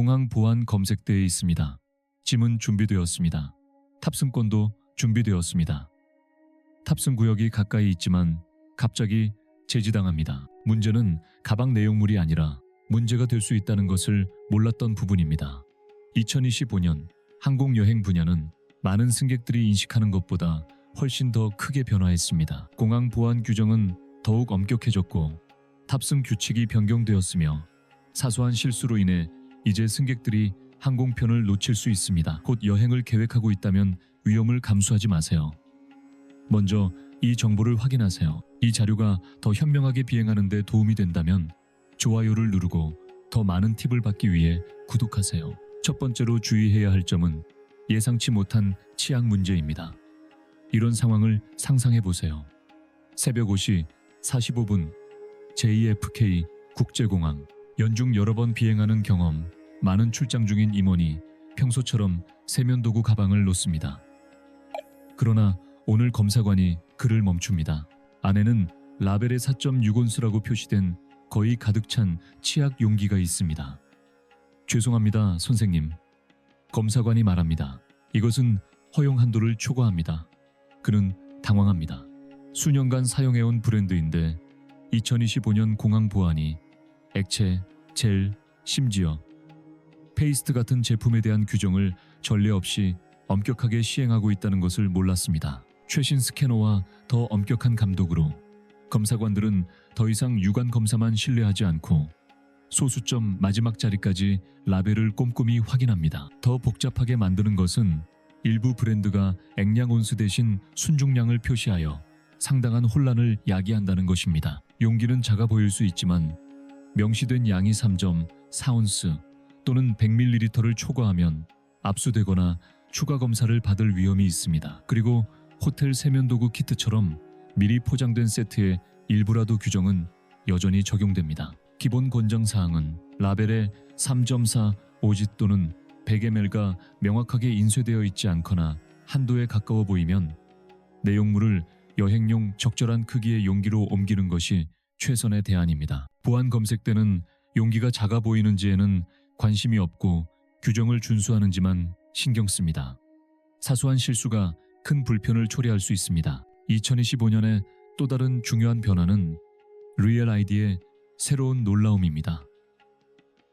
공항 보안 검색대에 있습니다. 짐은 준비되었습니다. 탑승권도 준비되었습니다. 탑승 구역이 가까이 있지만 갑자기 제지당합니다. 문제는 가방 내용물이 아니라 문제가 될 수 있다는 것을 몰랐던 부분입니다. 2025년 항공여행 분야는 많은 승객들이 인식하는 것보다 훨씬 더 크게 변화했습니다. 공항 보안 규정은 더욱 엄격해졌고 탑승 규칙이 변경되었으며 사소한 실수로 인해 이제 승객들이 항공편을 놓칠 수 있습니다. 곧 여행을 계획하고 있다면 위험을 감수하지 마세요. 먼저 이 정보를 확인하세요. 이 자료가 더 현명하게 비행하는 데 도움이 된다면 좋아요를 누르고 더 많은 팁을 받기 위해 구독하세요. 첫 번째로 주의해야 할 점은 예상치 못한 치약 문제입니다. 이런 상황을 상상해 보세요. 새벽 5시 45분 JFK 국제공항. 연중 여러 번 비행하는 경험 많은 출장 중인 임원이 평소처럼 세면도구 가방을 놓습니다. 그러나 오늘 검사관이 그를 멈춥니다. 안에는 라벨에 4.6온스라고 표시된 거의 가득 찬 치약 용기가 있습니다. 죄송합니다, 선생님. 검사관이 말합니다. 이것은 허용 한도를 초과합니다. 그는 당황합니다. 수년간 사용해온 브랜드인데 2025년 공항 보안이 액체, 젤, 심지어 페이스트 같은 제품에 대한 규정을 전례 없이 엄격하게 시행하고 있다는 것을 몰랐습니다. 최신 스캐너와 더 엄격한 감독으로 검사관들은 더 이상 유관 검사만 신뢰하지 않고 소수점 마지막 자리까지 라벨을 꼼꼼히 확인합니다. 더 복잡하게 만드는 것은 일부 브랜드가 액량 온수 대신 순중량을 표시하여 상당한 혼란을 야기한다는 것입니다. 용기는 작아 보일 수 있지만 명시된 양이 3.4온스 또는 100ml를 초과하면 압수되거나 추가 검사를 받을 위험이 있습니다. 그리고 호텔 세면도구 키트처럼 미리 포장된 세트의 일부라도 규정은 여전히 적용됩니다. 기본 권장사항은 라벨에 3.4 오지 또는 100ml가 명확하게 인쇄되어 있지 않거나 한도에 가까워 보이면 내용물을 여행용 적절한 크기의 용기로 옮기는 것이 최선의 대안입니다. 보안 검색 때는 용기가 작아 보이는지에는 관심이 없고 규정을 준수하는지만 신경 씁니다. 사소한 실수가 큰 불편을 초래할 수 있습니다. 2025년의 또 다른 중요한 변화는 리얼 아이디의 새로운 놀라움입니다.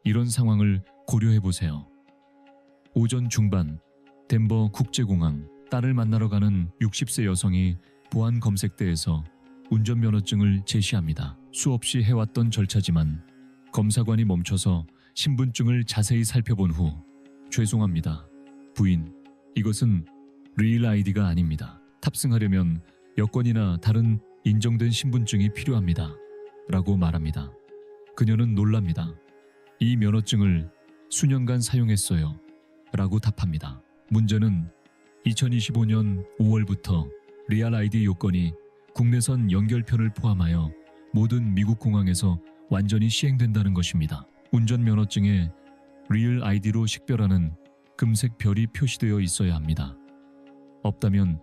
이런 상황을 고려해 보세요. 오전 중반 덴버 국제공항. 딸을 만나러 가는 60세 여성이 보안 검색대에서 운전면허증을 제시합니다. 수없이 해왔던 절차지만 검사관이 멈춰서 신분증을 자세히 살펴본 후 죄송합니다. 부인, 이것은 리얼 아이디가 아닙니다. 탑승하려면 여권이나 다른 인정된 신분증이 필요합니다. 라고 말합니다. 그녀는 놀랍니다. 이 면허증을 수년간 사용했어요. 라고 답합니다. 문제는 2025년 5월부터 리얼 아이디 요건이 국내선 연결편을 포함하여 모든 미국 공항에서 완전히 시행된다는 것입니다. 운전면허증에 리얼 아이디로 식별하는 금색 별이 표시되어 있어야 합니다. 없다면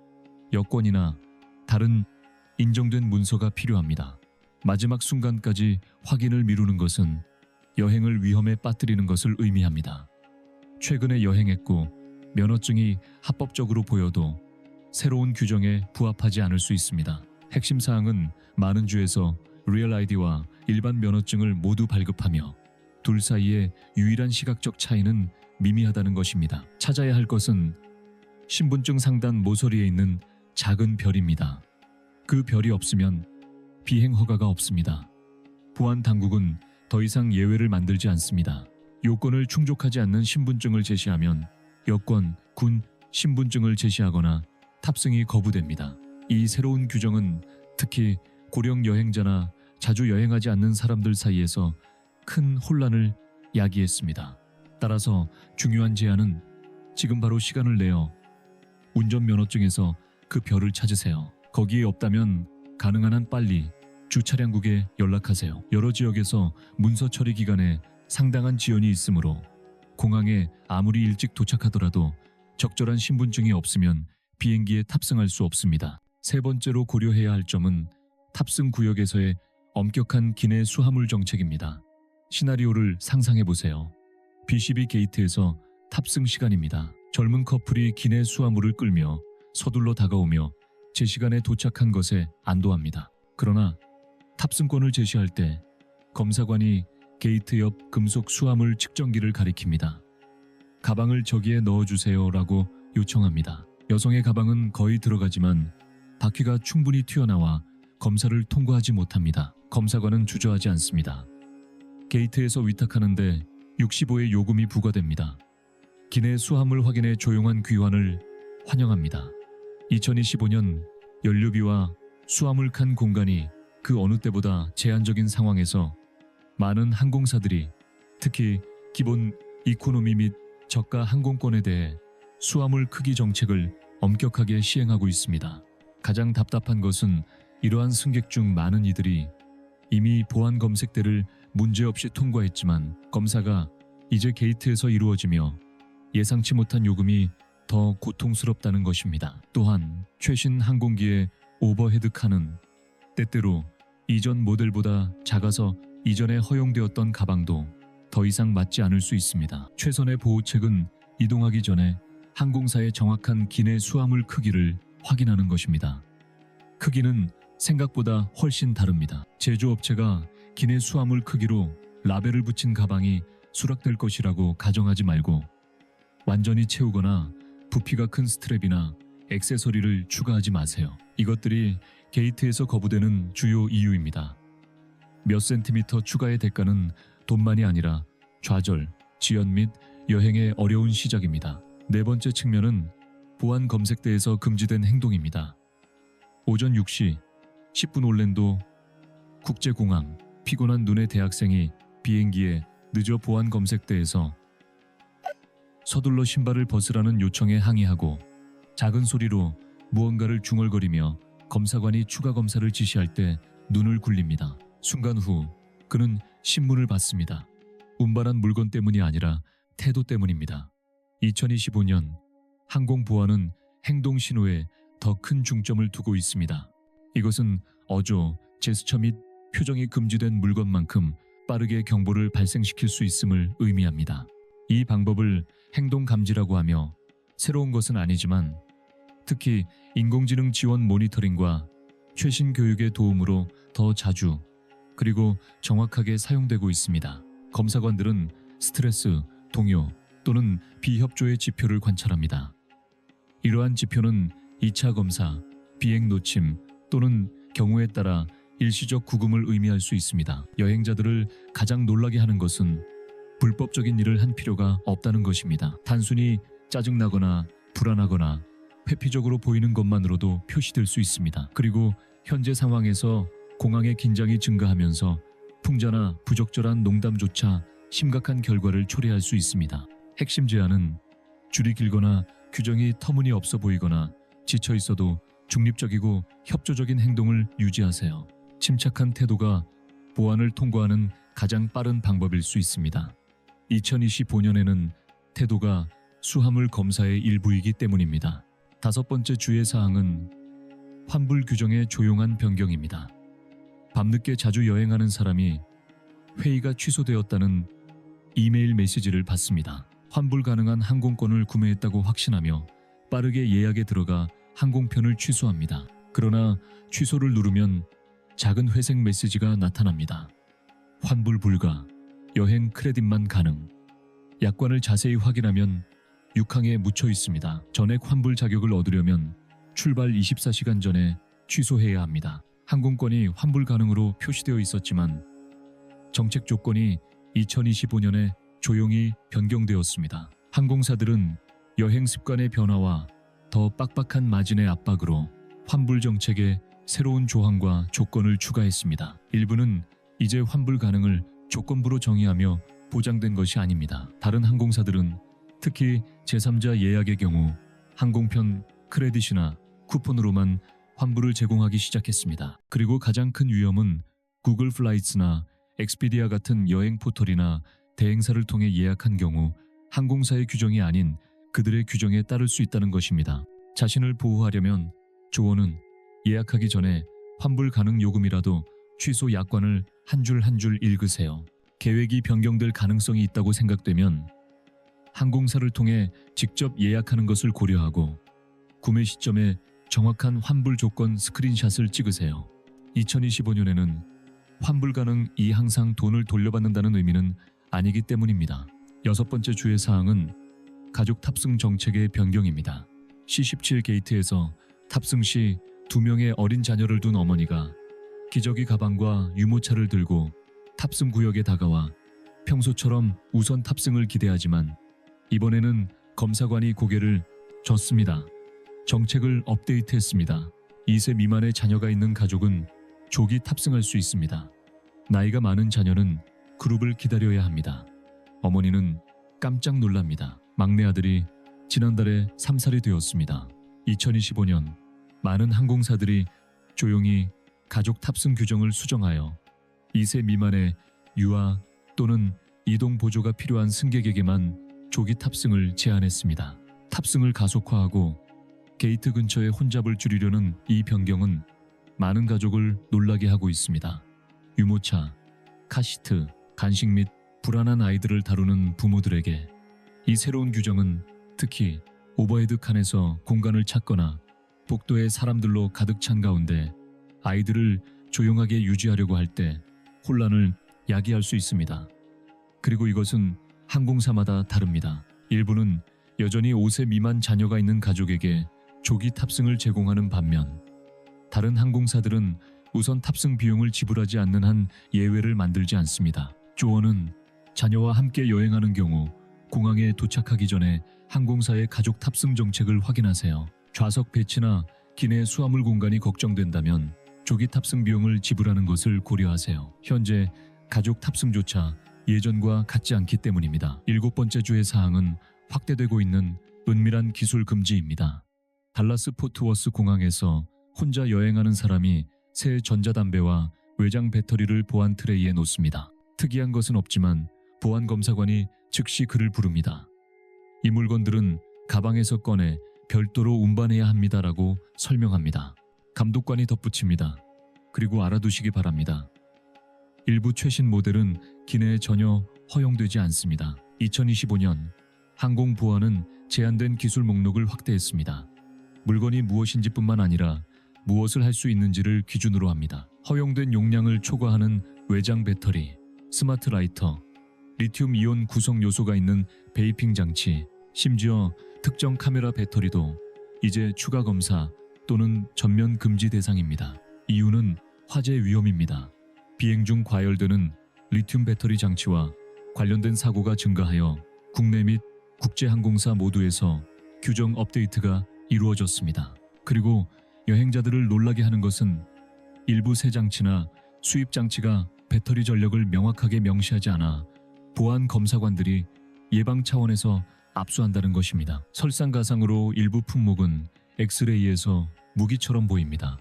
여권이나 다른 인정된 문서가 필요합니다. 마지막 순간까지 확인을 미루는 것은 여행을 위험에 빠뜨리는 것을 의미합니다. 최근에 여행했고 면허증이 합법적으로 보여도 새로운 규정에 부합하지 않을 수 있습니다. 핵심 사항은 많은 주에서 리얼 아이디와 일반 면허증을 모두 발급하며 둘 사이의 유일한 시각적 차이는 미미하다는 것입니다. 찾아야 할 것은 신분증 상단 모서리에 있는 작은 별입니다. 그 별이 없으면 비행 허가가 없습니다. 보안 당국은 더 이상 예외를 만들지 않습니다. 요건을 충족하지 않는 신분증을 제시하면 여권, 군, 신분증을 제시하거나 탑승이 거부됩니다. 이 새로운 규정은 특히 고령 여행자나 자주 여행하지 않는 사람들 사이에서 큰 혼란을 야기했습니다. 따라서 중요한 제안은 지금 바로 시간을 내어 운전면허증에서 그 별을 찾으세요. 거기에 없다면 가능한 한 빨리 주차량국에 연락하세요. 여러 지역에서 문서 처리 기간에 상당한 지연이 있으므로 공항에 아무리 일찍 도착하더라도 적절한 신분증이 없으면 비행기에 탑승할 수 없습니다. 세 번째로 고려해야 할 점은 탑승 구역에서의 엄격한 기내 수하물 정책입니다. 시나리오를 상상해 보세요. B12 게이트에서 탑승 시간입니다. 젊은 커플이 기내 수화물을 끌며 서둘러 다가오며 제 시간에 도착한 것에 안도합니다. 그러나 탑승권을 제시할 때 검사관이 게이트 옆 금속 수화물 측정기를 가리킵니다. 가방을 저기에 넣어주세요라고 요청합니다. 여성의 가방은 거의 들어가지만 바퀴가 충분히 튀어나와 검사를 통과하지 못합니다. 검사관은 주저하지 않습니다. 게이트에서 위탁하는데 65의 요금이 부과됩니다. 기내 수화물 확인의 조용한 귀환을 환영합니다. 2025년 연료비와 수화물 칸 공간이 그 어느 때보다 제한적인 상황에서 많은 항공사들이 특히 기본 이코노미 및 저가 항공권에 대해 수화물 크기 정책을 엄격하게 시행하고 있습니다. 가장 답답한 것은 이러한 승객 중 많은 이들이 이미 보안 검색대를 문제없이 통과했지만 검사가 이제 게이트에서 이루어지며 예상치 못한 요금이 더 고통스럽다는 것입니다. 또한 최신 항공기의 오버헤드 칸은 때때로 이전 모델보다 작아서 이전에 허용되었던 가방도 더 이상 맞지 않을 수 있습니다. 최선의 보호책은 이동하기 전에 항공사의 정확한 기내 수화물 크기를 확인하는 것입니다. 크기는 생각보다 훨씬 다릅니다. 제조업체가 기내 수화물 크기로 라벨을 붙인 가방이 수락될 것이라고 가정하지 말고 완전히 채우거나 부피가 큰 스트랩이나 액세서리를 추가하지 마세요. 이것들이 게이트에서 거부되는 주요 이유입니다. 몇 센티미터 추가의 대가는 돈만이 아니라 좌절, 지연 및 여행의 어려운 시작입니다. 네 번째 측면은 보안 검색대에서 금지된 행동입니다. 오전 6시 10분 올랜도 국제공항. 피곤한 눈의 대학생이 비행기에 늦어 보안 검색대에서 서둘러 신발을 벗으라는 요청에 항의하고 작은 소리로 무언가를 중얼거리며 검사관이 추가 검사를 지시할 때 눈을 굴립니다. 순간 후 그는 신문을 받습니다. 운반한 물건 때문이 아니라 태도 때문입니다. 2025년 항공보안은 행동 신호에 더 큰 중점을 두고 있습니다. 이것은 어조, 제스처 및 표정이 금지된 물건만큼 빠르게 경보를 발생시킬 수 있음을 의미합니다. 이 방법을 행동 감지라고 하며 새로운 것은 아니지만 특히 인공지능 지원 모니터링과 최신 교육의 도움으로 더 자주 그리고 정확하게 사용되고 있습니다. 검사관들은 스트레스, 동요 또는 비협조의 지표를 관찰합니다. 이러한 지표는 2차 검사, 비행 놓침 또는 경우에 따라 일시적 구금을 의미할 수 있습니다. 여행자들을 가장 놀라게 하는 것은 불법적인 일을 한 필요가 없다는 것입니다. 단순히 짜증나거나 불안하거나 회피적으로 보이는 것만으로도 표시될 수 있습니다. 그리고 현재 상황에서 공항의 긴장이 증가하면서 풍자나 부적절한 농담조차 심각한 결과를 초래할 수 있습니다. 핵심 제안은 줄이 길거나 규정이 터무니없어 보이거나 지쳐 있어도 중립적이고 협조적인 행동을 유지하세요. 침착한 태도가 보안을 통과하는 가장 빠른 방법일 수 있습니다. 2025년에는 태도가 수화물 검사의 일부이기 때문입니다. 다섯 번째 주의 사항은 환불 규정의 조용한 변경입니다. 밤늦게 자주 여행하는 사람이 회의가 취소되었다는 이메일 메시지를 받습니다. 환불 가능한 항공권을 구매했다고 확신하며 빠르게 예약에 들어가 항공편을 취소합니다. 그러나 취소를 누르면 작은 회색 메시지가 나타납니다. 환불 불가, 여행 크레딧만 가능. 약관을 자세히 확인하면 6항에 묻혀 있습니다. 전액 환불 자격을 얻으려면 출발 24시간 전에 취소해야 합니다. 항공권이 환불 가능으로 표시되어 있었지만 정책 조건이 2025년에 조용히 변경되었습니다. 항공사들은 여행 습관의 변화와 더 빡빡한 마진의 압박으로 환불 정책에 새로운 조항과 조건을 추가했습니다. 일부는 이제 환불 가능을 조건부로 정의하며 보장된 것이 아닙니다. 다른 항공사들은 특히 제3자 예약의 경우 항공편 크레딧이나 쿠폰으로만 환불을 제공하기 시작했습니다. 그리고 가장 큰 위험은 구글 플라이츠나 엑스피디아 같은 여행 포털이나 대행사를 통해 예약한 경우 항공사의 규정이 아닌 그들의 규정에 따를 수 있다는 것입니다. 자신을 보호하려면 조언은 예약하기 전에 환불 가능 요금이라도 취소 약관을 한 줄 한 줄 읽으세요. 계획이 변경될 가능성이 있다고 생각되면 항공사를 통해 직접 예약하는 것을 고려하고 구매 시점에 정확한 환불 조건 스크린샷을 찍으세요. 2025년에는 환불 가능이 항상 돈을 돌려받는다는 의미는 아니기 때문입니다. 여섯 번째 주의 사항은 가족 탑승 정책의 변경입니다. C17 게이트에서 탑승 시 2명의 어린 자녀를 둔 어머니가 기저귀 가방과 유모차를 들고 탑승 구역에 다가와 평소처럼 우선 탑승을 기대하지만 이번에는 검사관이 고개를 젓습니다. 정책을 업데이트했습니다. 2세 미만의 자녀가 있는 가족은 조기 탑승할 수 있습니다. 나이가 많은 자녀는 그룹을 기다려야 합니다. 어머니는 깜짝 놀랍니다. 막내 아들이 지난달에 3살이 되었습니다. 2025년 많은 항공사들이 조용히 가족 탑승 규정을 수정하여 2세 미만의 유아 또는 이동 보조가 필요한 승객에게만 조기 탑승을 제한했습니다. 탑승을 가속화하고 게이트 근처에 혼잡을 줄이려는 이 변경은 많은 가족을 놀라게 하고 있습니다. 유모차, 카시트, 간식 및 불안한 아이들을 다루는 부모들에게 이 새로운 규정은 특히 오버헤드 칸에서 공간을 찾거나 복도에 사람들로 가득 찬 가운데 아이들을 조용하게 유지하려고 할 때 혼란을 야기할 수 있습니다. 그리고 이것은 항공사마다 다릅니다. 일부는 여전히 5세 미만 자녀가 있는 가족에게 조기 탑승을 제공하는 반면 다른 항공사들은 우선 탑승 비용을 지불하지 않는 한 예외를 만들지 않습니다. 조언은 자녀와 함께 여행하는 경우 공항에 도착하기 전에 항공사의 가족 탑승 정책을 확인하세요. 좌석 배치나 기내 수화물 공간이 걱정된다면 조기 탑승 비용을 지불하는 것을 고려하세요. 현재 가족 탑승조차 예전과 같지 않기 때문입니다. 일곱 번째 주의 사항은 확대되고 있는 은밀한 기술 금지입니다. 달라스 포트워스 공항에서 혼자 여행하는 사람이 새 전자담배와 외장 배터리를 보안 트레이에 놓습니다. 특이한 것은 없지만 보안 검사관이 즉시 그를 부릅니다. 이 물건들은 가방에서 꺼내 별도로 운반해야 합니다라고 설명합니다. 감독관이 덧붙입니다. 그리고 알아두시기 바랍니다. 일부 최신 모델은 기내에 전혀 허용되지 않습니다. 2025년 항공보안은 제한된 기술 목록을 확대했습니다. 물건이 무엇인지뿐만 아니라 무엇을 할 수 있는지를 기준으로 합니다. 허용된 용량을 초과하는 외장 배터리, 스마트 라이터, 리튬 이온 구성 요소가 있는 베이핑 장치, 심지어 특정 카메라 배터리도 이제 추가 검사 또는 전면 금지 대상입니다. 이유는 화재 위험입니다. 비행 중 과열되는 리튬 배터리 장치와 관련된 사고가 증가하여 국내 및 국제 항공사 모두에서 규정 업데이트가 이루어졌습니다. 그리고 여행자들을 놀라게 하는 것은 일부 새 장치나 수입 장치가 배터리 전력을 명확하게 명시하지 않아 보안 검사관들이 예방 차원에서 압수한다는 것입니다. 설상가상으로 일부 품목은 엑스레이에서 무기처럼 보입니다.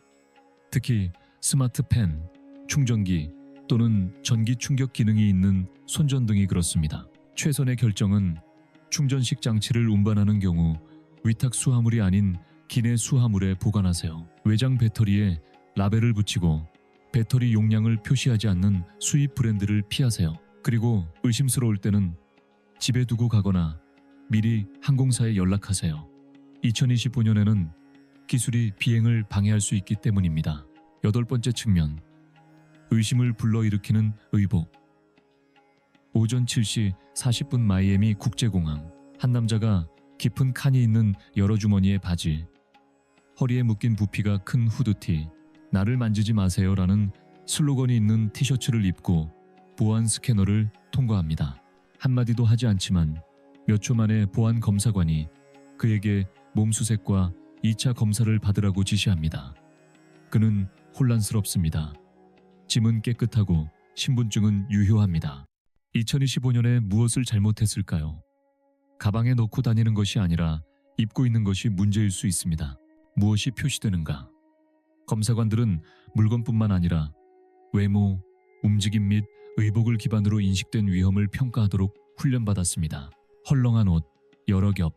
특히 스마트 펜, 충전기 또는 전기 충격 기능이 있는 손전등이 그렇습니다. 최선의 결정은 충전식 장치를 운반하는 경우 위탁 수화물이 아닌 기내 수화물에 보관하세요. 외장 배터리에 라벨을 붙이고 배터리 용량을 표시하지 않는 수입 브랜드를 피하세요. 그리고 의심스러울 때는 집에 두고 가거나 미리 항공사에 연락하세요. 2025년에는 기술이 비행을 방해할 수 있기 때문입니다. 여덟 번째 측면, 의심을 불러일으키는 의복. 오전 7시 40분 마이애미 국제공항. 한 남자가 깊은 칸이 있는 여러 주머니의 바지, 허리에 묶인 부피가 큰 후드티, 나를 만지지 마세요라는 슬로건이 있는 티셔츠를 입고 보안 스캐너를 통과합니다. 한마디도 하지 않지만 몇 초 만에 보안 검사관이 그에게 몸수색과 2차 검사를 받으라고 지시합니다. 그는 혼란스럽습니다. 짐은 깨끗하고 신분증은 유효합니다. 2025년에 무엇을 잘못했을까요? 가방에 넣고 다니는 것이 아니라 입고 있는 것이 문제일 수 있습니다. 무엇이 표시되는가? 검사관들은 물건뿐만 아니라 외모, 움직임 및 의복을 기반으로 인식된 위험을 평가하도록 훈련받았습니다. 헐렁한 옷, 여러 겹,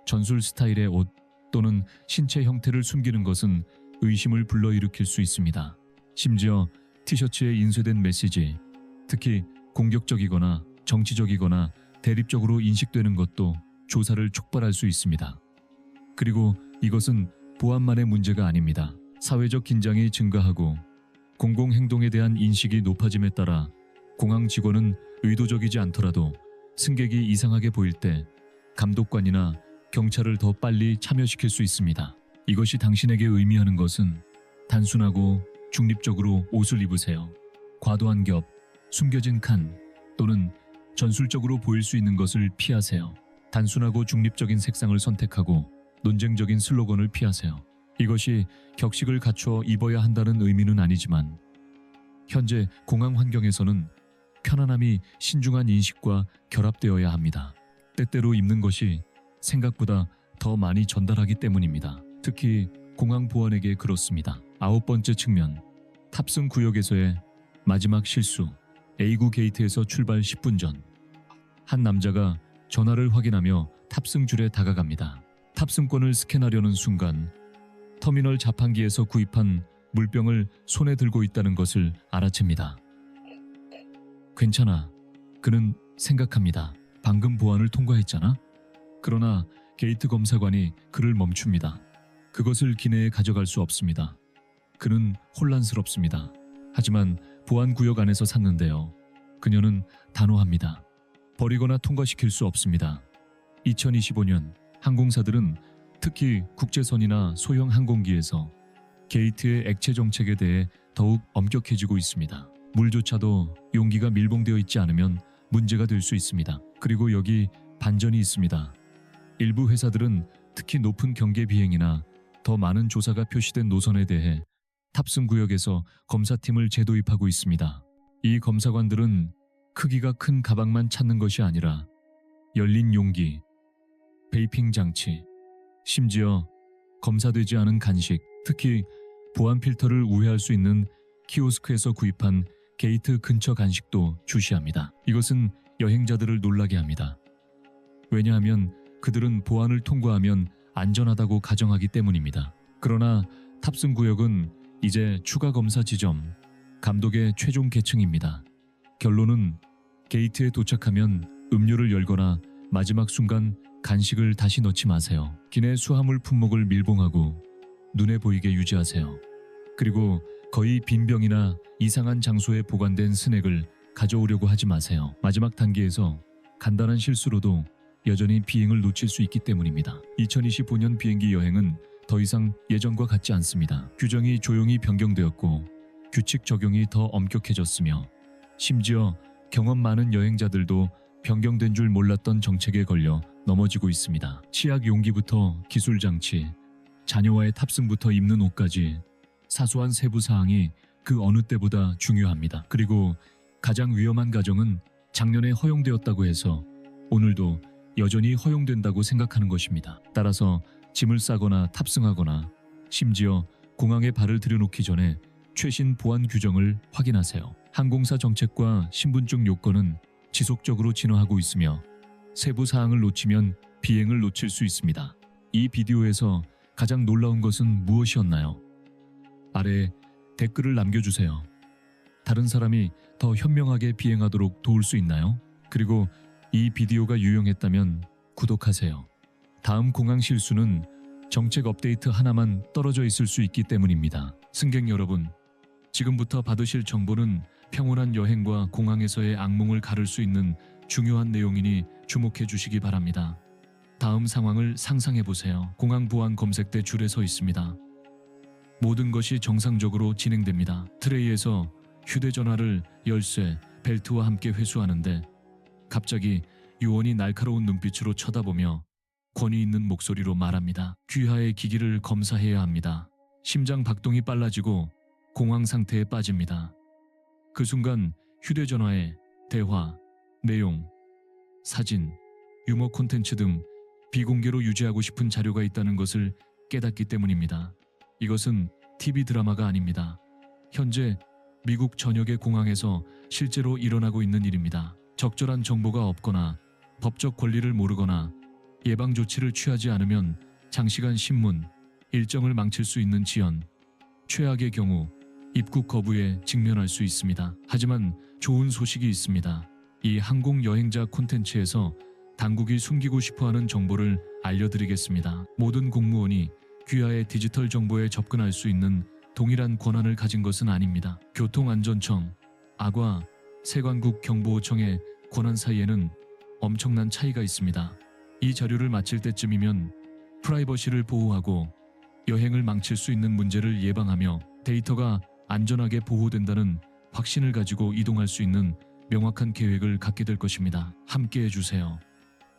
전술 스타일의 옷 또는 신체 형태를 숨기는 것은 의심을 불러일으킬 수 있습니다. 심지어 티셔츠에 인쇄된 메시지, 특히 공격적이거나 정치적이거나 대립적으로 인식되는 것도 조사를 촉발할 수 있습니다. 그리고 이것은 보안만의 문제가 아닙니다. 사회적 긴장이 증가하고 공공행동에 대한 인식이 높아짐에 따라 공항 직원은 의도적이지 않더라도 승객이 이상하게 보일 때 감독관이나 경찰을 더 빨리 참여시킬 수 있습니다. 이것이 당신에게 의미하는 것은 단순하고 중립적으로 옷을 입으세요. 과도한 겹, 숨겨진 칸 또는 전술적으로 보일 수 있는 것을 피하세요. 단순하고 중립적인 색상을 선택하고 논쟁적인 슬로건을 피하세요. 이것이 격식을 갖추어 입어야 한다는 의미는 아니지만 현재 공항 환경에서는 편안함이 신중한 인식과 결합되어야 합니다. 때때로 입는 것이 생각보다 더 많이 전달하기 때문입니다. 특히 공항 보안에게 그렇습니다. 9번째 측면, 탑승 구역에서의 마지막 실수. A9 게이트에서 출발 10분 전, 한 남자가 전화를 확인하며 탑승 줄에 다가갑니다. 탑승권을 스캔하려는 순간 터미널 자판기에서 구입한 물병을 손에 들고 있다는 것을 알아챕니다. 괜찮아. 그는 생각합니다. 방금 보안을 통과했잖아. 그러나 게이트 검사관이 그를 멈춥니다. 그것을 기내에 가져갈 수 없습니다. 그는 혼란스럽습니다. 하지만 보안 구역 안에서 샀는데요. 그녀는 단호합니다. 버리거나 통과시킬 수 없습니다. 2025년 항공사들은 특히 국제선이나 소형 항공기에서 게이트의 액체 정책에 대해 더욱 엄격해지고 있습니다. 물조차도 용기가 밀봉되어 있지 않으면 문제가 될 수 있습니다. 그리고 여기 반전이 있습니다. 일부 회사들은 특히 높은 경계 비행이나 더 많은 조사가 표시된 노선에 대해 탑승 구역에서 검사팀을 재도입하고 있습니다. 이 검사관들은 크기가 큰 가방만 찾는 것이 아니라 열린 용기, 베이핑 장치, 심지어 검사되지 않은 간식, 특히 보안 필터를 우회할 수 있는 키오스크에서 구입한 게이트 근처 간식도 주시합니다. 이것은 여행자들을 놀라게 합니다. 왜냐하면 그들은 보안을 통과하면 안전하다고 가정하기 때문입니다. 그러나 탑승 구역은 이제 추가 검사 지점, 감독의 최종 계층입니다. 결론은 게이트에 도착하면 음료를 열거나 마지막 순간 간식을 다시 넣지 마세요. 기내 수화물 품목을 밀봉하고 눈에 보이게 유지하세요. 그리고 거의 빈 병이나 이상한 장소에 보관된 스낵을 가져오려고 하지 마세요. 마지막 단계에서 간단한 실수로도 여전히 비행을 놓칠 수 있기 때문입니다. 2025년 비행기 여행은 더 이상 예전과 같지 않습니다. 규정이 조용히 변경되었고 규칙 적용이 더 엄격해졌으며 심지어 경험 많은 여행자들도 변경된 줄 몰랐던 정책에 걸려 넘어지고 있습니다. 치약 용기부터 기술 장치, 자녀와의 탑승부터 입는 옷까지 사소한 세부 사항이 그 어느 때보다 중요합니다. 그리고 가장 위험한 가정은 작년에 허용되었다고 해서 오늘도 여전히 허용된다고 생각하는 것입니다. 따라서 짐을 싸거나 탑승하거나 심지어 공항에 발을 들여놓기 전에 최신 보안 규정을 확인하세요. 항공사 정책과 신분증 요건은 지속적으로 진화하고 있으며 세부 사항을 놓치면 비행을 놓칠 수 있습니다. 이 비디오에서 가장 놀라운 것은 무엇이었나요? 아래에 댓글을 남겨주세요. 다른 사람이 더 현명하게 비행하도록 도울 수 있나요? 그리고 이 비디오가 유용했다면 구독하세요. 다음 공항 실수는 정책 업데이트 하나만 떨어져 있을 수 있기 때문입니다. 승객 여러분, 지금부터 받으실 정보는 평온한 여행과 공항에서의 악몽을 가를 수 있는 중요한 내용이니 주목해 주시기 바랍니다. 다음 상황을 상상해 보세요. 공항 보안 검색대 줄에 서 있습니다. 모든 것이 정상적으로 진행됩니다. 트레이에서 휴대전화를 열쇠, 벨트와 함께 회수하는데 갑자기 요원이 날카로운 눈빛으로 쳐다보며 권위 있는 목소리로 말합니다. 귀하의 기기를 검사해야 합니다. 심장 박동이 빨라지고 공황 상태에 빠집니다. 그 순간 휴대전화에 대화, 내용, 사진, 유머 콘텐츠 등 비공개로 유지하고 싶은 자료가 있다는 것을 깨닫기 때문입니다. 이것은 TV 드라마가 아닙니다. 현재 미국 전역의 공항에서 실제로 일어나고 있는 일입니다. 적절한 정보가 없거나 법적 권리를 모르거나 예방 조치를 취하지 않으면 장시간 신문, 일정을 망칠 수 있는 지연, 최악의 경우 입국 거부에 직면할 수 있습니다. 하지만 좋은 소식이 있습니다. 이 항공 여행자 콘텐츠에서 당국이 숨기고 싶어하는 정보를 알려드리겠습니다. 모든 공무원이 귀하의 디지털 정보에 접근할 수 있는 동일한 권한을 가진 것은 아닙니다. 교통안전청, 아과, 세관국 경보청의 권한 사이에는 엄청난 차이가 있습니다. 이 자료를 마칠 때쯤이면 프라이버시를 보호하고 여행을 망칠 수 있는 문제를 예방하며 데이터가 안전하게 보호된다는 확신을 가지고 이동할 수 있는 명확한 계획을 갖게 될 것입니다. 함께해 주세요.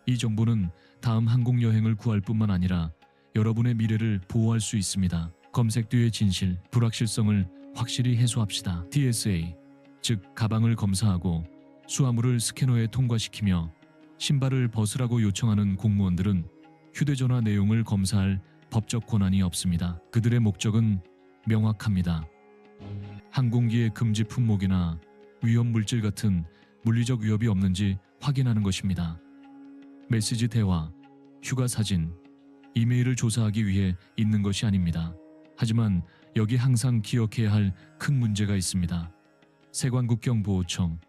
이 정보는 다음 항공 여행을 구할 뿐만 아니라 여러분의 미래를 보호할 수 있습니다. 검색 뒤의 진실, 불확실성을 확실히 해소합시다. TSA, 즉 가방을 검사하고 수화물을 스캐너에 통과시키며 신발을 벗으라고 요청하는 공무원들은 휴대전화 내용을 검사할 법적 권한이 없습니다. 그들의 목적은 명확합니다. 항공기의 금지 품목이나 위험 물질 같은 물리적 위협이 없는지 확인하는 것입니다. 메시지 대화, 휴가 사진, 이메일을 조사하기 위해 있는 것이 아닙니다. 하지만 여기 항상 기억해야 할 큰 문제가 있습니다. 세관국경보호청,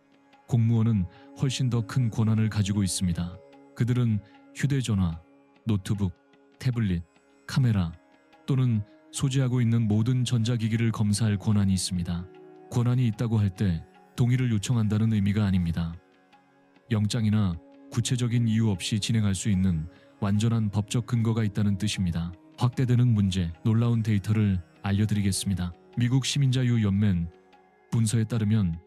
공무원은 훨씬 더 큰 권한을 가지고 있습니다. 그들은 휴대전화, 노트북, 태블릿, 카메라 또는 소지하고 있는 모든 전자기기를 검사할 권한이 있습니다. 권한이 있다고 할 때 동의를 요청한다는 의미가 아닙니다. 영장이나 구체적인 이유 없이 진행할 수 있는 완전한 법적 근거가 있다는 뜻입니다. 확대되는 문제, 놀라운 데이터를 알려드리겠습니다. 미국 시민자유연맹 문서에 따르면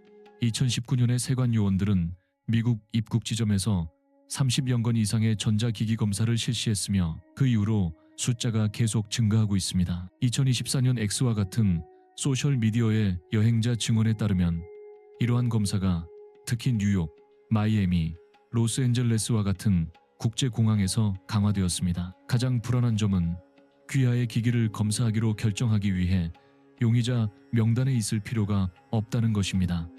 2019년에 세관 요원들은 미국 입국 지점에서 30여 건 이상의 전자기기 검사를 실시했으며 그 이후로 숫자가 계속 증가하고 있습니다. 2024년 X와 같은 소셜미디어의 여행자 증언에 따르면 이러한 검사가 특히 뉴욕, 마이애미, 로스앤젤레스와 같은 국제공항에서 강화되었습니다. 가장 불안한 점은 귀하의 기기를 검사하기로 결정하기 위해 용의자 명단에 있을 필요가 없다는 것입니다.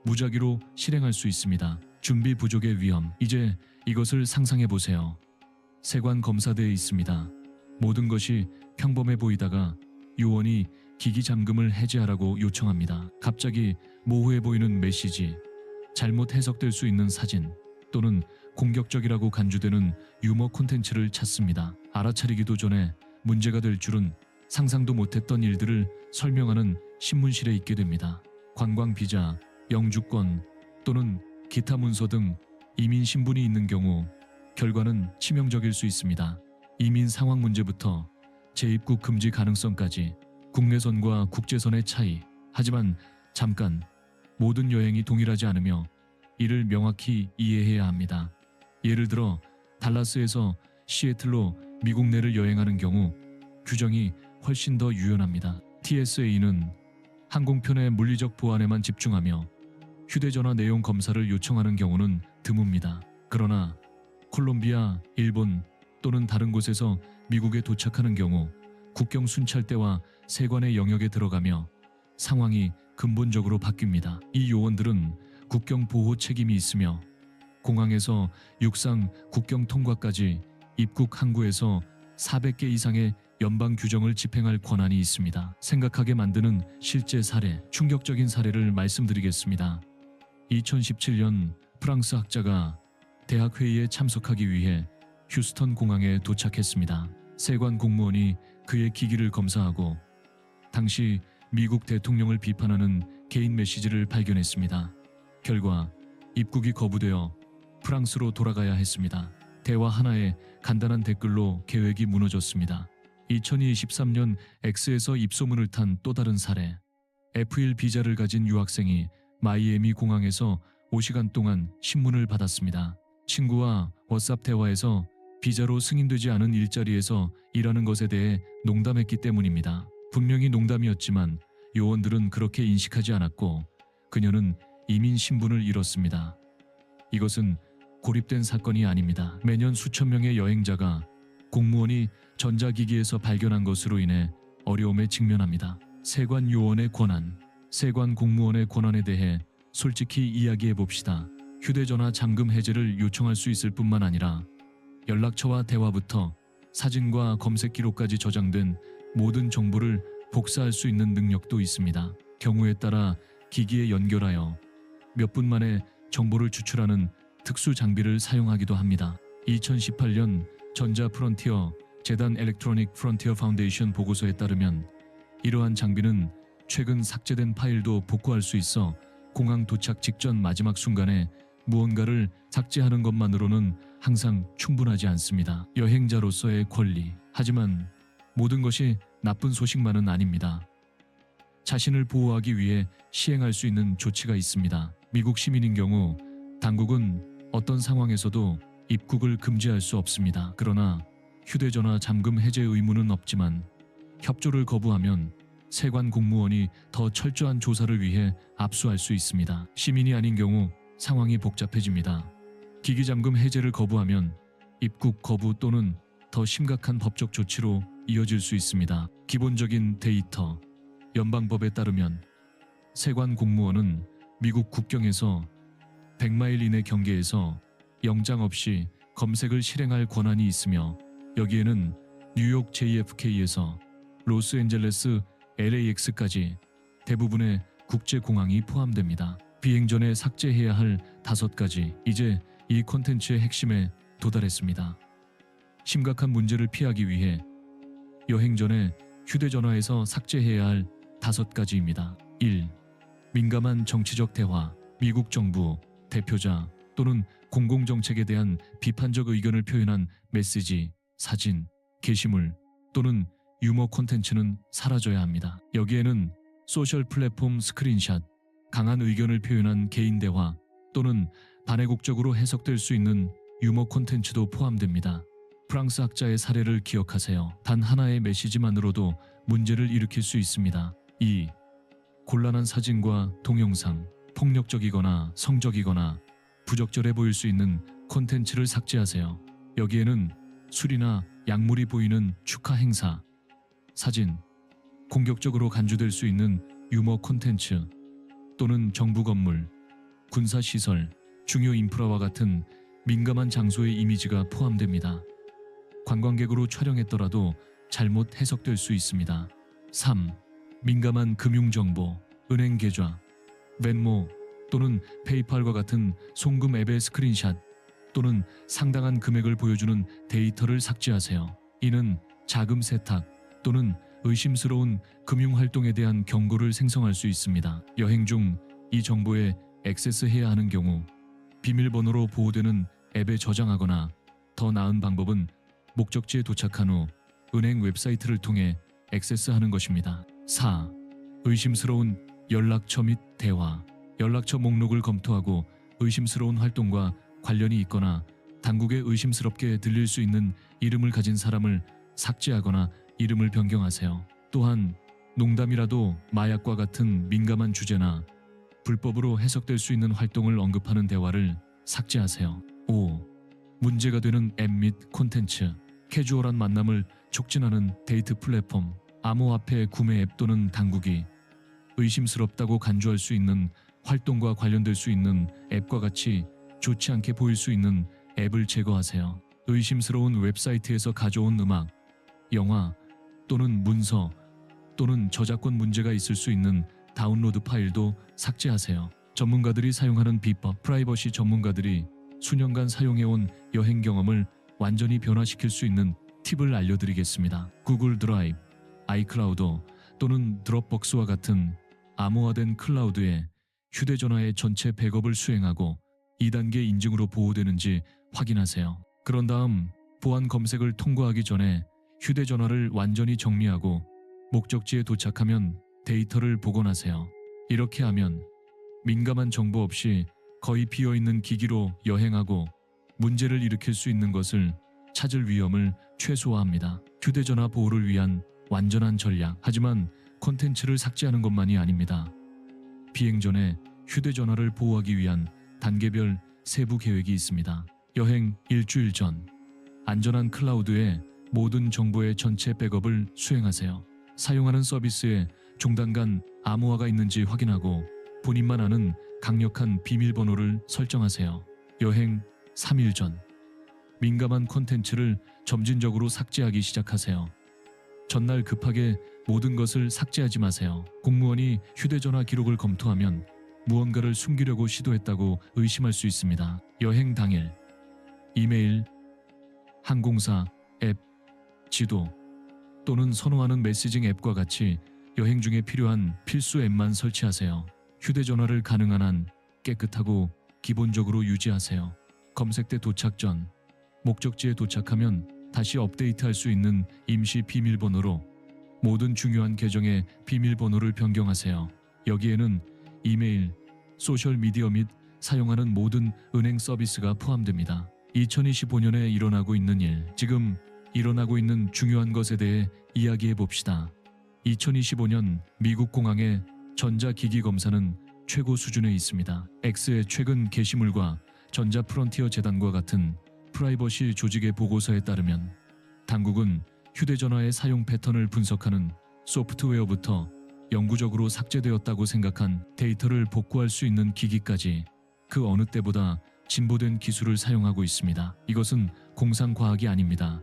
무작위로 실행할 수 있습니다. 준비 부족의 위험. 이제 이것을 상상해 보세요. 세관 검사대에 있습니다. 모든 것이 평범해 보이다가 요원이 기기 잠금을 해제하라고 요청합니다. 갑자기 모호해 보이는 메시지, 잘못 해석될 수 있는 사진 또는 공격적이라고 간주되는 유머 콘텐츠를 찾습니다. 알아차리기도 전에 문제가 될 줄은 상상도 못했던 일들을 설명하는 신문실에 있게 됩니다. 관광 비자, 영주권 또는 기타 문서 등 이민 신분이 있는 경우 결과는 치명적일 수 있습니다. 이민 상황 문제부터 재입국 금지 가능성까지 국내선과 국제선의 차이. 하지만 잠깐, 모든 여행이 동일하지 않으며 이를 명확히 이해해야 합니다. 예를 들어 달라스에서 시애틀로 미국 내를 여행하는 경우 규정이 훨씬 더 유연합니다. TSA는 항공편의 물리적 보안에만 집중하며 휴대전화 내용 검사를 요청하는 경우는 드뭅니다. 그러나 콜롬비아, 일본 또는 다른 곳에서 미국에 도착하는 경우 국경 순찰대와 세관의 영역에 들어가며 상황이 근본적으로 바뀝니다. 이 요원들은 국경 보호 책임이 있으며 공항에서 육상 국경 통과까지 입국 항구에서 400개 이상의 연방 규정을 집행할 권한이 있습니다. 생각하게 만드는 실제 사례, 충격적인 사례를 말씀드리겠습니다. 2017년 프랑스 학자가 대학 회의에 참석하기 위해 휴스턴 공항에 도착했습니다. 세관 공무원이 그의 기기를 검사하고 당시 미국 대통령을 비판하는 개인 메시지를 발견했습니다. 결과 입국이 거부되어 프랑스로 돌아가야 했습니다. 대화 하나에 간단한 댓글로 계획이 무너졌습니다. 2023년 X에서 입소문을 탄 또 다른 사례. F1 비자를 가진 유학생이 마이애미 공항에서 5시간 동안 신문을 받았습니다. 친구와 워스업 대화에서 비자로 승인되지 않은 일자리에서 일하는 것에 대해 농담했기 때문입니다. 분명히 농담이었지만 요원들은 그렇게 인식하지 않았고 그녀는 이민 신분을 잃었습니다. 이것은 고립된 사건이 아닙니다. 매년 수천 명의 여행자가 공무원이 전자기기에서 발견한 것으로 인해 어려움에 직면합니다. 세관 요원의 권한, 세관 공무원의 권한에 대해 솔직히 이야기해 봅시다. 휴대전화 잠금 해제를 요청할 수 있을 뿐만 아니라 연락처와 대화부터 사진과 검색 기록까지 저장된 모든 정보를 복사할 수 있는 능력도 있습니다. 경우에 따라 기기에 연결하여 몇 분 만에 정보를 추출하는 특수 장비를 사용하기도 합니다. 2018년 전자 프론티어 재단 엘렉트로닉 프론티어 파운데이션 보고서에 따르면 이러한 장비는 최근 삭제된 파일도 복구할 수 있어 공항 도착 직전 마지막 순간에 무언가를 삭제하는 것만으로는 항상 충분하지 않습니다. 여행자로서의 권리. 하지만 모든 것이 나쁜 소식만은 아닙니다. 자신을 보호하기 위해 시행할 수 있는 조치가 있습니다. 미국 시민인 경우 당국은 어떤 상황에서도 입국을 금지할 수 없습니다. 그러나 휴대전화 잠금 해제 의무는 없지만 협조를 거부하면 세관 공무원이 더 철저한 조사를 위해 압수할 수 있습니다. 시민이 아닌 경우 상황이 복잡해집니다. 기기 잠금 해제를 거부하면 입국 거부 또는 더 심각한 법적 조치로 이어질 수 있습니다. 기본적인 데이터. 연방법에 따르면 세관 공무원은 미국 국경에서 100마일 이내 경계에서 영장 없이 검색을 실행할 권한이 있으며 여기에는 뉴욕 JFK에서 로스앤젤레스 LAX까지 대부분의 국제공항이 포함됩니다. 비행 전에 삭제해야 할 5가지. 이제 이 콘텐츠의 핵심에 도달했습니다. 심각한 문제를 피하기 위해 여행 전에 휴대전화에서 삭제해야 할 5가지입니다. 1. 민감한 정치적 대화. 미국 정부, 대표자 또는 공공정책에 대한 비판적 의견을 표현한 메시지, 사진, 게시물 또는 유머 콘텐츠는 사라져야 합니다. 여기에는 소셜 플랫폼 스크린샷, 강한 의견을 표현한 개인 대화 또는 반애국적으로 해석될 수 있는 유머 콘텐츠도 포함됩니다. 프랑스 학자의 사례를 기억하세요. 단 하나의 메시지만으로도 문제를 일으킬 수 있습니다. 2. 곤란한 사진과 동영상, 폭력적이거나 성적이거나 부적절해 보일 수 있는 콘텐츠를 삭제하세요. 여기에는 술이나 약물이 보이는 축하 행사, 사진, 공격적으로 간주될 수 있는 유머 콘텐츠 또는 정부 건물, 군사시설, 중요 인프라와 같은 민감한 장소의 이미지가 포함됩니다. 관광객으로 촬영했더라도 잘못 해석될 수 있습니다. 3. 민감한 금융정보, 은행 계좌, 벤모 또는 페이팔과 같은 송금 앱의 스크린샷 또는 상당한 금액을 보여주는 데이터를 삭제하세요. 이는 자금 세탁 또는 의심스러운 금융활동에 대한 경고를 생성할 수 있습니다. 여행 중 이 정보에 액세스해야 하는 경우 비밀번호로 보호되는 앱에 저장하거나 더 나은 방법은 목적지에 도착한 후 은행 웹사이트를 통해 액세스하는 것입니다. 4. 의심스러운 연락처 및 대화. 연락처 목록을 검토하고 의심스러운 활동과 관련이 있거나 당국에 의심스럽게 들릴 수 있는 이름을 가진 사람을 삭제하거나 이름을 변경하세요. 또한 농담이라도 마약과 같은 민감한 주제나 불법으로 해석될 수 있는 활동을 언급하는 대화를 삭제하세요. 5. 문제가 되는 앱 및 콘텐츠. 캐주얼한 만남을 촉진하는 데이트 플랫폼, 암호화폐 구매 앱 또는 당국이 의심스럽다고 간주할 수 있는 활동과 관련될 수 있는 앱과 같이 좋지 않게 보일 수 있는 앱을 제거하세요. 의심스러운 웹사이트에서 가져온 음악, 영화 또는 문서 또는 저작권 문제가 있을 수 있는 다운로드 파일도 삭제하세요. 전문가들이 사용하는 비법. 프라이버시 전문가들이 수년간 사용해온 여행 경험을 완전히 변화시킬 수 있는 팁을 알려드리겠습니다. 구글 드라이브, 아이클라우드 또는 드롭박스와 같은 암호화된 클라우드에 휴대전화의 전체 백업을 수행하고 2단계 인증으로 보호되는지 확인하세요. 그런 다음 보안 검색을 통과하기 전에 휴대전화를 완전히 정리하고 목적지에 도착하면 데이터를 복원하세요. 이렇게 하면 민감한 정보 없이 거의 비어있는 기기로 여행하고 문제를 일으킬 수 있는 것을 찾을 위험을 최소화합니다. 휴대전화 보호를 위한 완전한 전략. 하지만 콘텐츠를 삭제하는 것만이 아닙니다. 비행 전에 휴대전화를 보호하기 위한 단계별 세부 계획이 있습니다. 여행 일주일 전 안전한 클라우드에 모든 정보의 전체 백업을 수행하세요. 사용하는 서비스에 종단간 암호화가 있는지 확인하고 본인만 아는 강력한 비밀번호를 설정하세요. 여행 3일 전 민감한 콘텐츠를 점진적으로 삭제하기 시작하세요. 전날 급하게 모든 것을 삭제하지 마세요. 공무원이 휴대전화 기록을 검토하면 무언가를 숨기려고 시도했다고 의심할 수 있습니다. 여행 당일 이메일, 항공사 앱, 지도 또는 선호하는 메시징 앱과 같이 여행 중에 필요한 필수 앱만 설치하세요. 휴대전화를 가능한 한 깨끗하고 기본적으로 유지하세요. 검색대 도착 전 목적지에 도착하면 다시 업데이트할 수 있는 임시 비밀번호로 모든 중요한 계정의 비밀번호를 변경하세요. 여기에는 이메일, 소셜미디어 및 사용하는 모든 은행 서비스가 포함됩니다. 2025년에 일어나고 있는 일, 지금 일어나고 있는 중요한 것에 대해 이야기해 봅시다. 2025년 미국 공항의 전자기기 검사는 최고 수준에 있습니다. X의 최근 게시물과 전자 프론티어 재단과 같은 프라이버시 조직의 보고서에 따르면 당국은 휴대전화의 사용 패턴을 분석하는 소프트웨어부터 영구적으로 삭제되었다고 생각한 데이터를 복구할 수 있는 기기까지 그 어느 때보다 진보된 기술을 사용하고 있습니다. 이것은 공상과학이 아닙니다.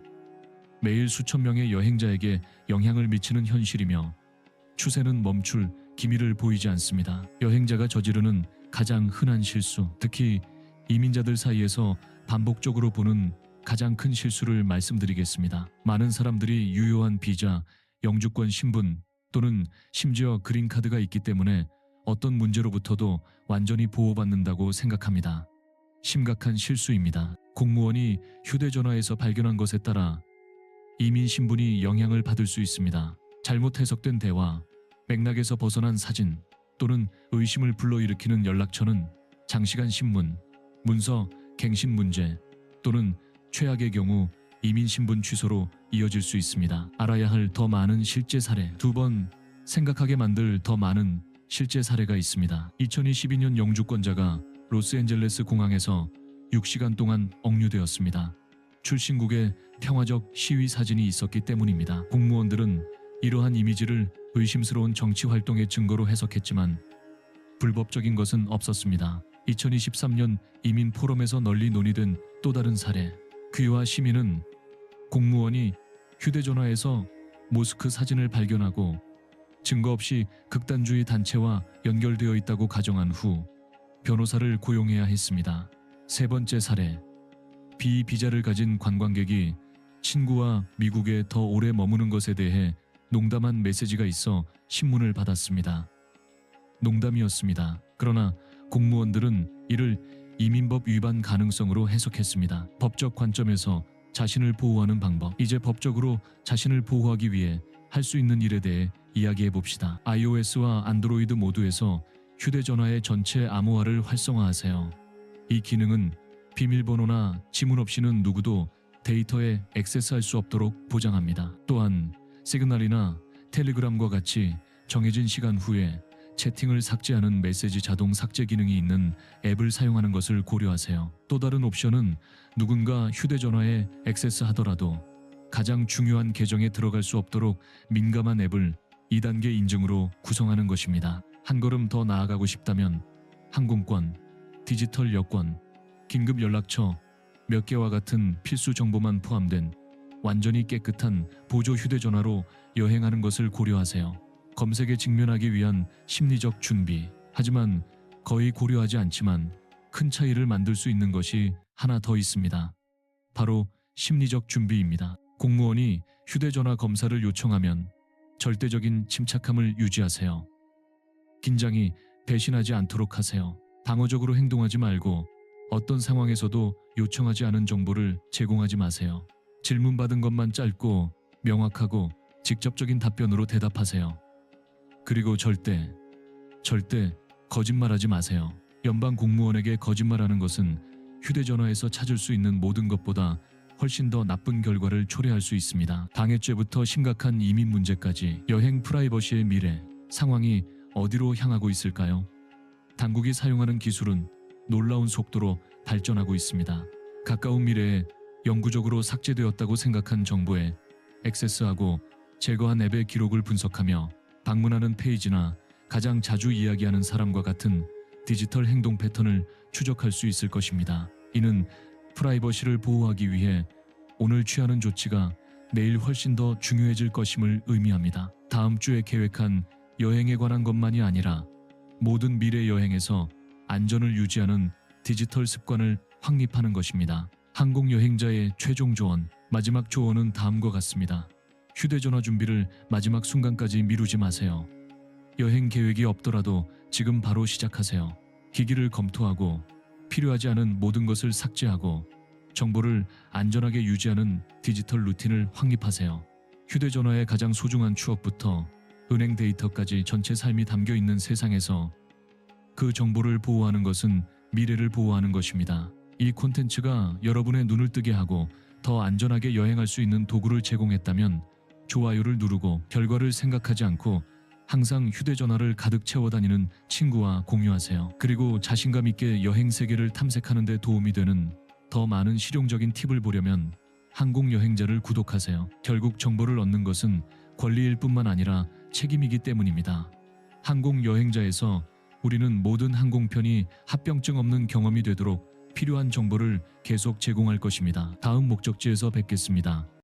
매일 수천 명의 여행자에게 영향을 미치는 현실이며 추세는 멈출 기미를 보이지 않습니다. 여행자가 저지르는 가장 흔한 실수, 특히 이민자들 사이에서 반복적으로 보는 가장 큰 실수를 말씀드리겠습니다. 많은 사람들이 유효한 비자, 영주권 신분 또는 심지어 그린카드가 있기 때문에 어떤 문제로부터도 완전히 보호받는다고 생각합니다. 심각한 실수입니다. 공무원이 휴대전화에서 발견한 것에 따라 이민 신분이 영향을 받을 수 있습니다. 잘못 해석된 대화, 맥락에서 벗어난 사진 또는 의심을 불러일으키는 연락처는 장시간 신문, 문서, 갱신 문제 또는 최악의 경우 이민 신분 취소로 이어질 수 있습니다. 알아야 할 더 많은 실제 사례, 두 번 생각하게 만들 더 많은 실제 사례가 있습니다. 2022년 영주권자가 로스앤젤레스 공항에서 6시간 동안 억류되었습니다. 출신국의 평화적 시위 사진이 있었기 때문입니다. 공무원들은 이러한 이미지를 의심스러운 정치 활동의 증거로 해석했지만 불법적인 것은 없었습니다. 2023년 이민 포럼에서 널리 논의된 또 다른 사례, 귀화 시민은 공무원이 휴대전화에서 모스크 사진을 발견하고 증거 없이 극단주의 단체와 연결되어 있다고 가정한 후 변호사를 고용해야 했습니다. 세 번째 사례, 비자를 가진 관광객이 친구와 미국에 더 오래 머무는 것에 대해 농담한 메시지가 있어 신문을 받았습니다. 농담이었습니다. 그러나 공무원들은 이를 이민법 위반 가능성으로 해석했습니다. 법적 관점에서 자신을 보호하는 방법, 이제 법적으로 자신을 보호하기 위해 할 수 있는 일에 대해 이야기해 봅시다. iOS와 안드로이드 모두에서 휴대전화의 전체 암호화를 활성화하세요. 이 기능은 비밀번호나 지문 없이는 누구도 데이터에 액세스할 수 없도록 보장합니다. 또한 시그널이나 텔레그램과 같이 정해진 시간 후에 채팅을 삭제하는 메시지 자동 삭제 기능이 있는 앱을 사용하는 것을 고려하세요. 또 다른 옵션은 누군가 휴대전화에 액세스하더라도 가장 중요한 계정에 들어갈 수 없도록 민감한 앱을 2단계 인증으로 구성하는 것입니다. 한 걸음 더 나아가고 싶다면 항공권, 디지털 여권, 긴급 연락처 몇 개와 같은 필수 정보만 포함된 완전히 깨끗한 보조 휴대전화로 여행하는 것을 고려하세요. 검색에 직면하기 위한 심리적 준비. 하지만 거의 고려하지 않지만 큰 차이를 만들 수 있는 것이 하나 더 있습니다. 바로 심리적 준비입니다. 공무원이 휴대전화 검사를 요청하면 절대적인 침착함을 유지하세요. 긴장이 배신하지 않도록 하세요. 방어적으로 행동하지 말고 어떤 상황에서도 요청하지 않은 정보를 제공하지 마세요. 질문받은 것만 짧고 명확하고 직접적인 답변으로 대답하세요. 그리고 절대 거짓말하지 마세요. 연방 공무원에게 거짓말하는 것은 휴대전화에서 찾을 수 있는 모든 것보다 훨씬 더 나쁜 결과를 초래할 수 있습니다. 방해죄부터 심각한 이민 문제까지 여행 프라이버시의 미래, 상황이 어디로 향하고 있을까요? 당국이 사용하는 기술은 놀라운 속도로 발전하고 있습니다. 가까운 미래에 영구적으로 삭제되었다고 생각한 정보에 액세스하고 제거한 앱의 기록을 분석하며 방문하는 페이지나 가장 자주 이야기하는 사람과 같은 디지털 행동 패턴을 추적할 수 있을 것입니다. 이는 프라이버시를 보호하기 위해 오늘 취하는 조치가 내일 훨씬 더 중요해질 것임을 의미합니다. 다음 주에 계획한 여행에 관한 것만이 아니라 모든 미래 여행에서 안전을 유지하는 디지털 습관을 확립하는 것입니다. 항공 여행자의 최종 조언, 마지막 조언은 다음과 같습니다. 휴대전화 준비를 마지막 순간까지 미루지 마세요. 여행 계획이 없더라도 지금 바로 시작하세요. 기기를 검토하고 필요하지 않은 모든 것을 삭제하고 정보를 안전하게 유지하는 디지털 루틴을 확립하세요. 휴대전화의 가장 소중한 추억부터 은행 데이터까지 전체 삶이 담겨 있는 세상에서 그 정보를 보호하는 것은 미래를 보호하는 것입니다. 이 콘텐츠가 여러분의 눈을 뜨게 하고 더 안전하게 여행할 수 있는 도구를 제공했다면 좋아요를 누르고 결과를 생각하지 않고 항상 휴대전화를 가득 채워 다니는 친구와 공유하세요. 그리고 자신감 있게 여행 세계를 탐색하는 데 도움이 되는 더 많은 실용적인 팁을 보려면 항공 여행자를 구독하세요. 결국 정보를 얻는 것은 권리일 뿐만 아니라 책임이기 때문입니다. 항공 여행자에서 우리는 모든 항공편이 합병증 없는 경험이 되도록 필요한 정보를 계속 제공할 것입니다. 다음 목적지에서 뵙겠습니다.